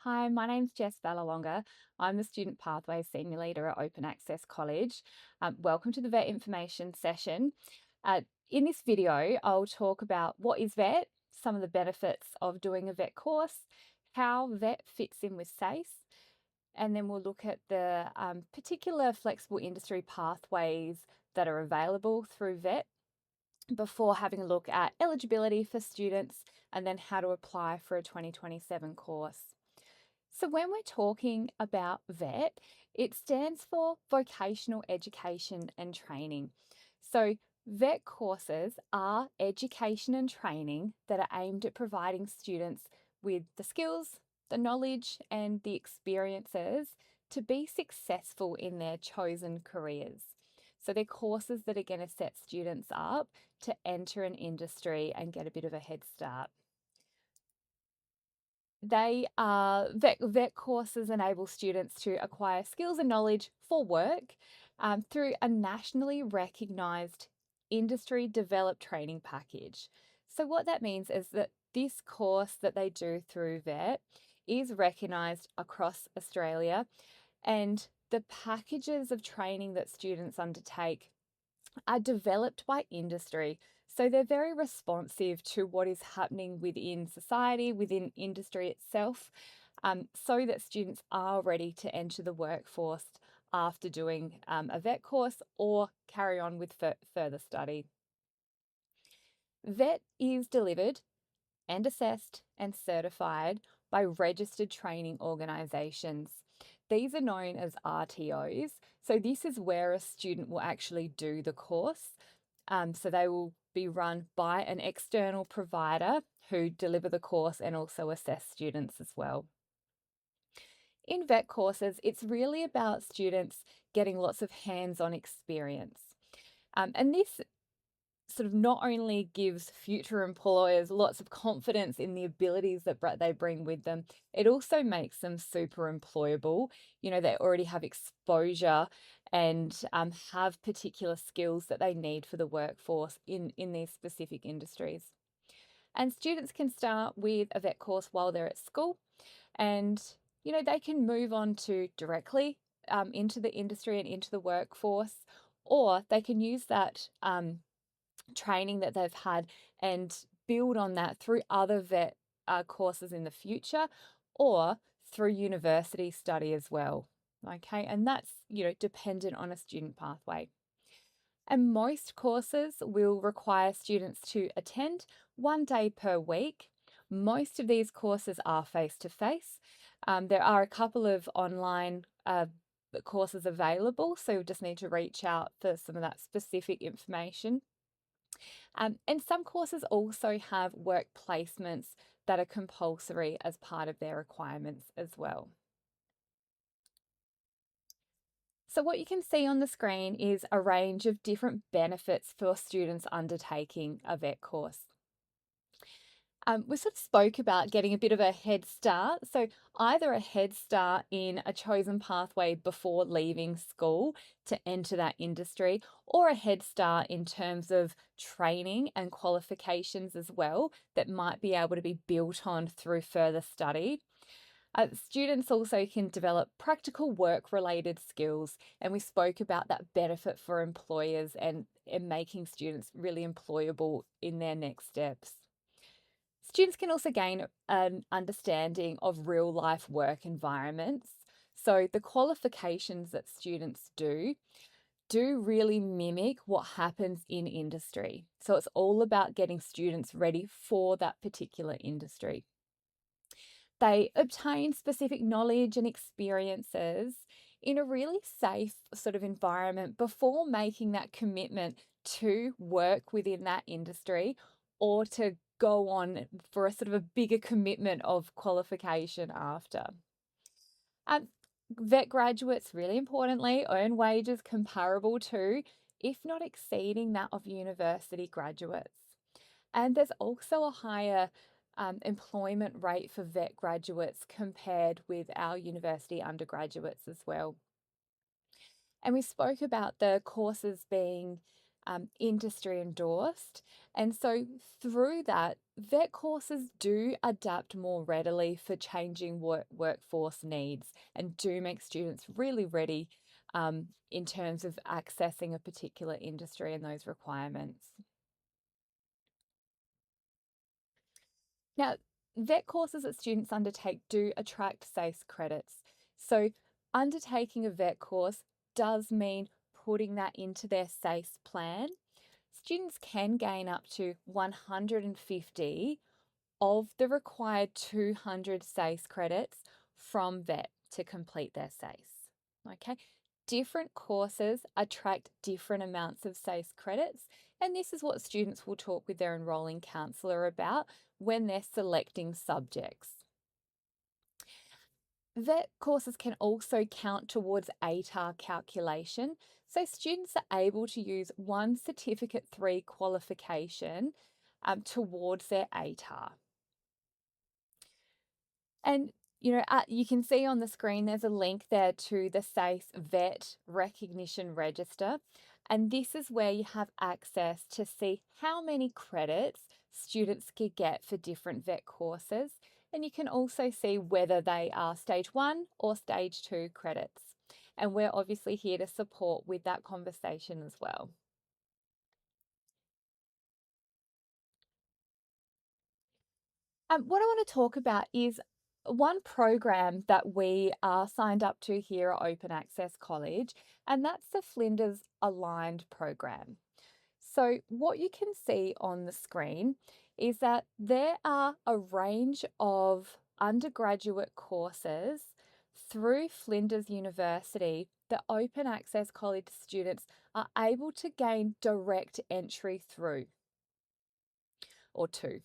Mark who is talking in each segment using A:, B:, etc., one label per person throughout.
A: Hi, my name's Jess Vallalonga. I'm the Student Pathways Senior Leader at Open Access College. Welcome to the VET information session. In this video, I'll talk about what is VET, some of the benefits of doing a VET course, how VET fits in with SACE, and then we'll look at the particular flexible industry pathways that are available through VET before having a look at eligibility for students and then how to apply for a 2027 course. So when we're talking about VET, it stands for Vocational Education and Training. So VET courses are education and training that are aimed at providing students with the skills, the knowledge, and the experiences to be successful in their chosen careers. So they're courses that are going to set students up to enter an industry and get a bit of a head start. VET courses enable students to acquire skills and knowledge for work through a nationally recognised industry developed training package. So what that means is that this course that they do through VET is recognised across Australia, and the packages of training that students undertake are developed by industry. So they're very responsive to what is happening within society, within industry itself, so that students are ready to enter the workforce after doing a VET course or carry on with further study. VET is delivered and assessed and certified by registered training organisations. These are known as RTOs. So this is where a student will actually do the course. So they will be run by an external provider who deliver the course and also assess students as well. In VET courses, it's really about students getting lots of hands-on experience. And this sort of not only gives future employers lots of confidence in the abilities that they bring with them, it also makes them super employable. You know, they already have exposure and have particular skills that they need for the workforce in these specific industries. And students can start with a VET course while they're at school, and you know, they can move on to directly into the industry and into the workforce, or they can use that training that they've had and build on that through other VET courses in the future or through university study as well. Okay, and that's, you know, dependent on a student pathway. And most courses will require students to attend 1 day per week. Most of these courses are face-to-face. There are a couple of online courses available, so you just need to reach out for some of that specific information. And some courses also have work placements that are compulsory as part of their requirements as well. So what you can see on the screen is a range of different benefits for students undertaking a VET course. We sort of spoke about getting a bit of a head start. So either a head start in a chosen pathway before leaving school to enter that industry, or a head start in terms of training and qualifications as well that might be able to be built on through further study. Students also can develop practical work-related skills, and we spoke about that benefit for employers and making students really employable in their next steps. Students can also gain an understanding of real life work environments. So the qualifications that students do really mimic what happens in industry. So it's all about getting students ready for that particular industry. They obtain specific knowledge and experiences in a really safe sort of environment before making that commitment to work within that industry or to go on for a sort of a bigger commitment of qualification after. VET graduates, really importantly, earn wages comparable to, if not exceeding, that of university graduates. And there's also a higher employment rate for VET graduates compared with our university undergraduates as well. And we spoke about the courses being industry endorsed. And so through that, vet courses do adapt more readily for changing workforce needs and do make students really ready in terms of accessing a particular industry and those requirements. Now, vet courses that students undertake do attract SACE credits. So undertaking a vet course does mean putting that into their SACE plan. Students can gain up to 150 of the required 200 SACE credits from vet to complete their SACE. Okay, different courses attract different amounts of SACE credits, and this is what students will talk with their enrolling counsellor about when they're selecting subjects. Vet courses can also count towards ATAR calculation, so students are able to use one Certificate 3 qualification towards their ATAR. And you can see on the screen there's a link there to the SACE Vet Recognition Register, and this is where you have access to see how many credits students can get for different vet courses, and you can also see whether they are stage 1 or stage 2 credits. And we're obviously here to support with that conversation as well. What I want to talk about is one program that we are signed up to here at Open Access College, and that's the Flinders Aligned program. So, what you can see on the screen is that there are a range of undergraduate courses through Flinders University that Open Access College students are able to gain direct entry through or two.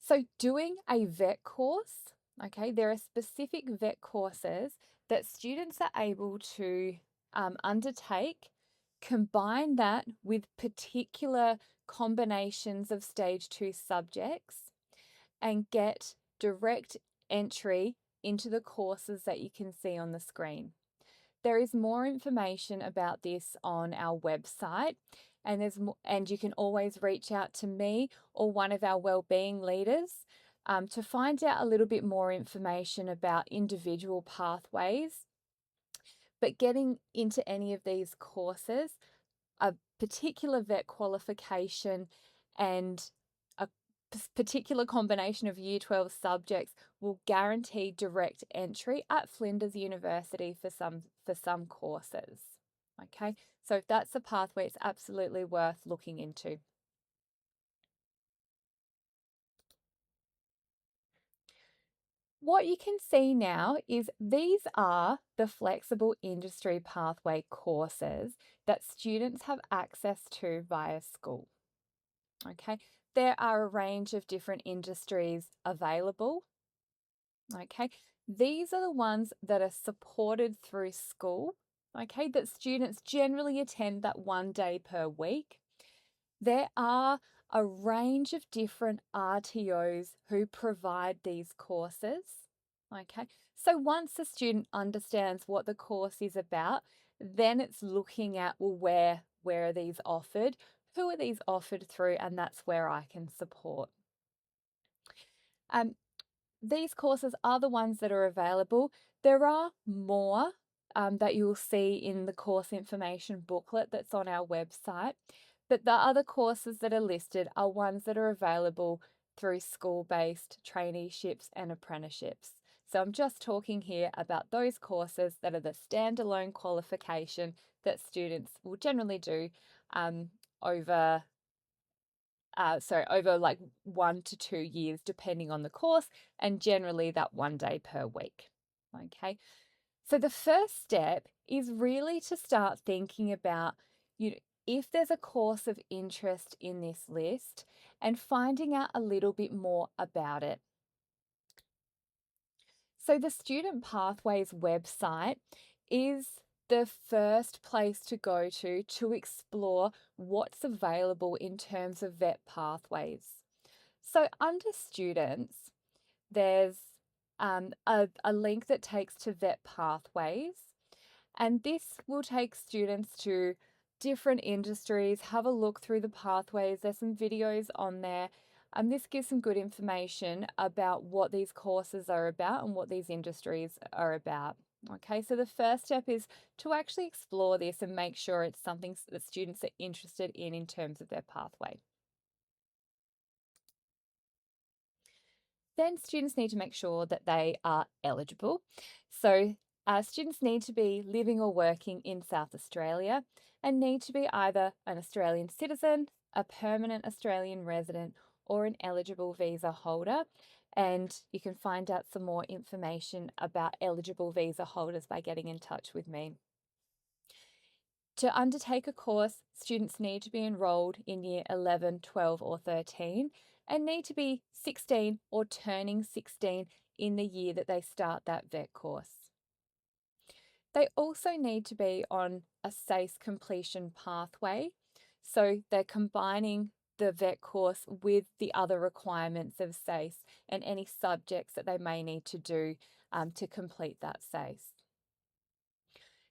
A: So doing a vet course, okay, there are specific vet courses that students are able to undertake, combine that with particular combinations of stage 2 subjects, and get direct entry into the courses that you can see on the screen. There is more information about this on our website, and you can always reach out to me or one of our wellbeing leaders to find out a little bit more information about individual pathways. But getting into any of these courses, a particular vet qualification and a particular combination of Year 12 subjects will guarantee direct entry at Flinders University for some courses. Okay, so if that's a pathway, it's absolutely worth looking into. What you can see now is these are the flexible industry pathway courses that students have access to via school. Okay, there are a range of different industries available. Okay, these are the ones that are supported through school. Okay, that students generally attend that 1 day per week. There are a range of different RTOs who provide these courses. Okay, so once a student understands what the course is about, then it's looking at, well, where are these offered? Who are these offered through? And that's where I can support. These courses are the ones that are available. There are more that you'll see in the course information booklet that's on our website, but the other courses that are listed are ones that are available through school-based traineeships and apprenticeships. So I'm just talking here about those courses that are the standalone qualification that students will generally do over like 1 to 2 years, depending on the course, and generally that 1 day per week. Okay, so the first step is really to start thinking about, if there's a course of interest in this list and finding out a little bit more about it. So the Student Pathways website is the first place to go to explore what's available in terms of vet pathways. So under students, there's a link that takes to vet pathways, and this will take students to different industries, have a look through the pathways. There's some videos on there. This gives some good information about what these courses are about and what these industries are about. Okay, so the first step is to actually explore this and make sure it's something that students are interested in terms of their pathway. Then students need to make sure that they are eligible. So students need to be living or working in South Australia and need to be either an Australian citizen, a permanent Australian resident, or an eligible visa holder. And you can find out some more information about eligible visa holders by getting in touch with me. To undertake a course, students need to be enrolled in year 11, 12, or 13 and need to be 16 or turning 16 in the year that they start that VET course. They also need to be on a SACE completion pathway, so they're combining the VET course with the other requirements of SACE and any subjects that they may need to do to complete that SACE.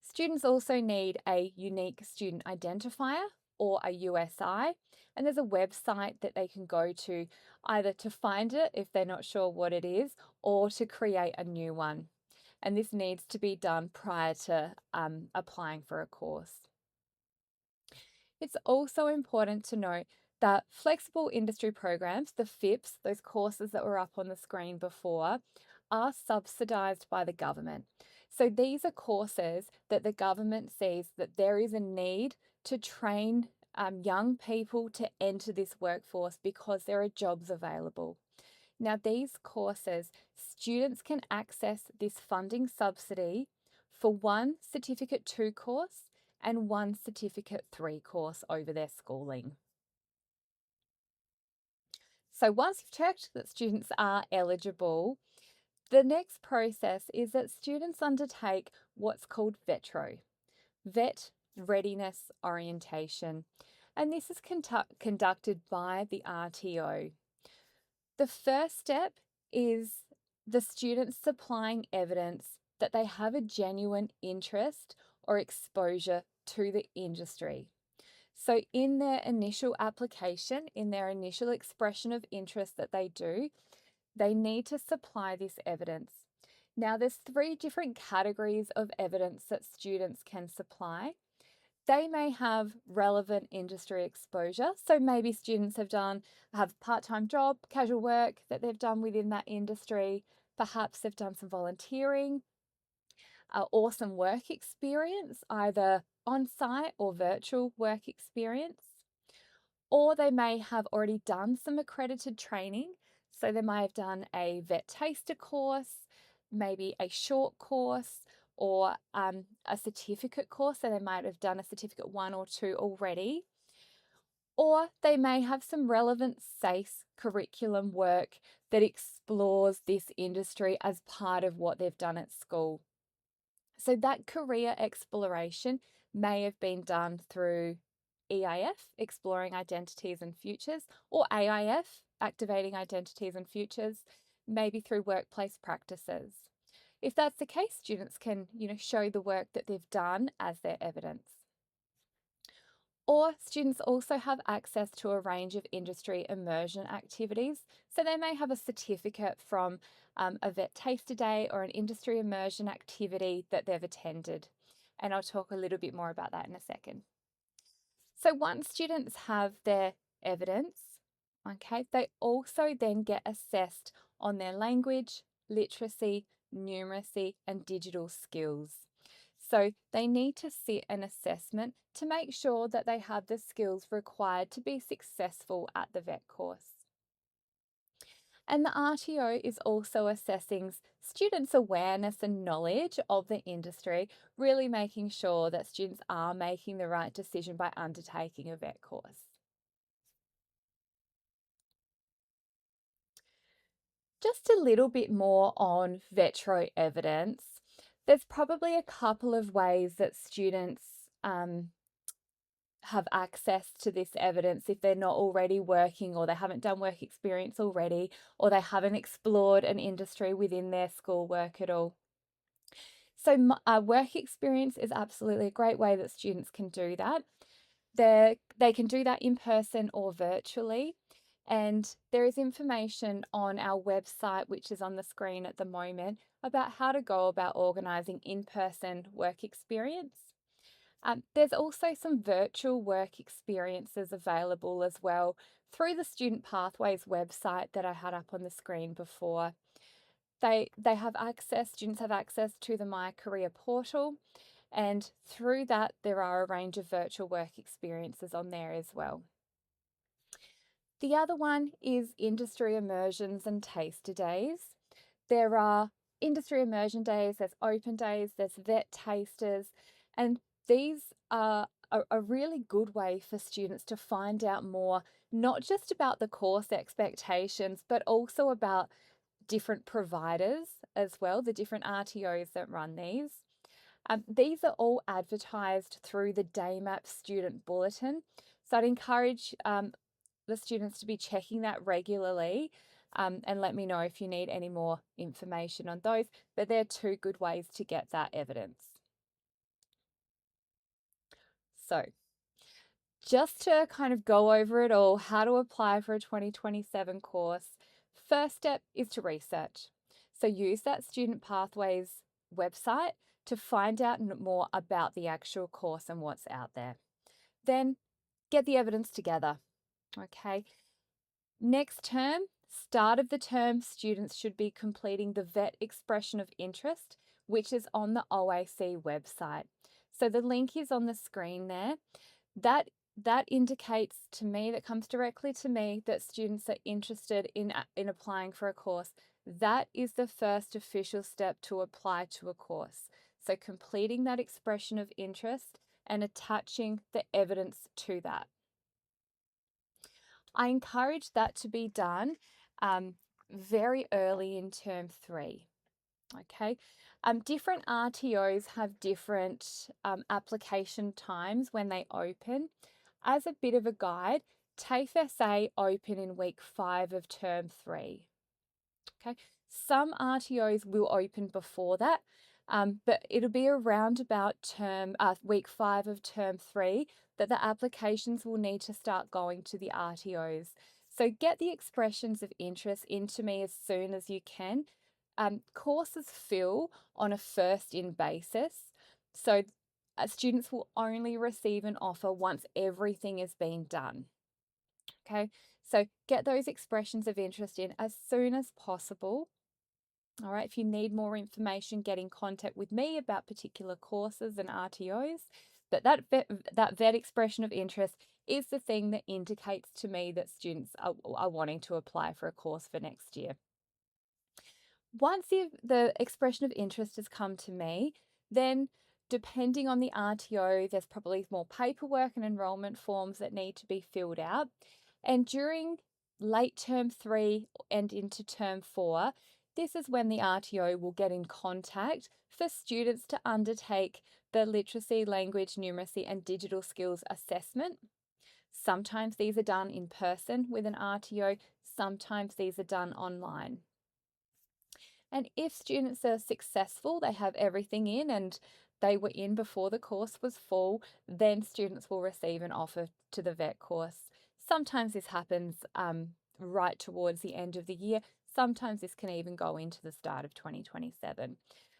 A: Students also need a unique student identifier or a USI, and there's a website that they can go to either to find it if they're not sure what it is or to create a new one. And this needs to be done prior to applying for a course. It's also important to note that flexible industry programs, the FIPS, those courses that were up on the screen before, are subsidised by the government. So these are courses that the government sees that there is a need to train young people to enter this workforce because there are jobs available. Now, these courses, students can access this funding subsidy for one Certificate 2 course and one Certificate 3 course over their schooling. So once you've checked that students are eligible, the next process is that students undertake what's called VETRO, VET Readiness Orientation, and this is conducted by the RTO. The first step is the students supplying evidence that they have a genuine interest or exposure to the industry. So in their initial application, in their initial expression of interest that they do, they need to supply this evidence. Now, there's 3 different categories of evidence that students can supply. They may have relevant industry exposure. So maybe students have part-time job, casual work that they've done within that industry. Perhaps they've done some volunteering or some work experience, either on-site or virtual work experience. Or they may have already done some accredited training. So they might have done a VET taster course, maybe a short course, or a certificate course. So they might have done a certificate 1 or 2 already. Or they may have some relevant SACE curriculum work that explores this industry as part of what they've done at school. So that career exploration may have been done through EIF, Exploring Identities and Futures, or AIF, Activating Identities and Futures, maybe through workplace practices. If that's the case, students can, show the work that they've done as their evidence. Or students also have access to a range of industry immersion activities. So they may have a certificate from a VET Taster Day or an industry immersion activity that they've attended. And I'll talk a little bit more about that in a second. So once students have their evidence, okay, they also then get assessed on their language, literacy, numeracy, and digital skills. So they need to sit an assessment to make sure that they have the skills required to be successful at the VET course. And the RTO is also assessing students' awareness and knowledge of the industry, really making sure that students are making the right decision by undertaking a VET course. Just a little bit more on VETRO evidence. There's probably a couple of ways that students have access to this evidence if they're not already working, or they haven't done work experience already, or they haven't explored an industry within their schoolwork at all. So work experience is absolutely a great way that students can do that. They can do that in person or virtually. And there is information on our website, which is on the screen at the moment, about how to go about organising in-person work experience. There's also some virtual work experiences available as well through the Student Pathways website that I had up on the screen before. They have access, students have access to the My Career portal, and through that there are a range of virtual work experiences on there as well. The other one is industry immersions and taster days. There are industry immersion days, there's open days, there's vet tasters, and these are a really good way for students to find out more, not just about the course expectations, but also about different providers as well, the different RTOs that run these. These are all advertised through the DayMap student bulletin. So I'd encourage the students to be checking that regularly, and let me know if you need any more information on those. But they're two good ways to get that evidence. So just to kind of go over it all, how to apply for a 2027 course, first step is to research. So use that Student Pathways website to find out more about the actual course and what's out there. Then get the evidence together. Okay. Next term, start of the term, students should be completing the VET expression of interest, which is on the OAC website. So the link is on the screen there. That indicates to me, that comes directly to me, that students are interested in applying for a course. That is the first official step to apply to a course. So completing that expression of interest and attaching the evidence to that. I encourage that to be done very early in term 3. Okay, different RTOs have different application times when they open. As a bit of a guide, TAFE SA open in week 5 of term 3. Okay, some RTOs will open before that, but it'll be around about week 5 of term 3 that the applications will need to start going to the RTOs. So get the expressions of interest into me as soon as you can. Courses fill on a first-in basis, so students will only receive an offer once everything is being done. Okay, so get those expressions of interest in as soon as possible. All right, if you need more information, get in contact with me about particular courses and RTOs. But that vet expression of interest is the thing that indicates to me that students are wanting to apply for a course for next year. Once the expression of interest has come to me, then depending on the RTO, there's probably more paperwork and enrolment forms that need to be filled out. And during late term 3 and into term 4, this is when the RTO will get in contact for students to undertake the literacy, language, numeracy, and digital skills assessment. Sometimes these are done in person with an RTO, sometimes these are done online. And if students are successful, they have everything in and they were in before the course was full, then students will receive an offer to the VET course. Sometimes this happens right towards the end of the year. Sometimes this can even go into the start of 2027.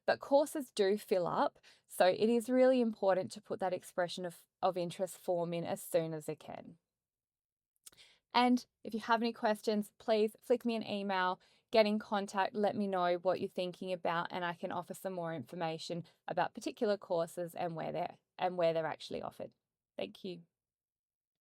A: But courses do fill up, so it is really important to put that expression of interest form in as soon as it can. And if you have any questions, please flick me an email, get in contact, let me know what you're thinking about, and I can offer some more information about particular courses and where they're actually offered. Thank you.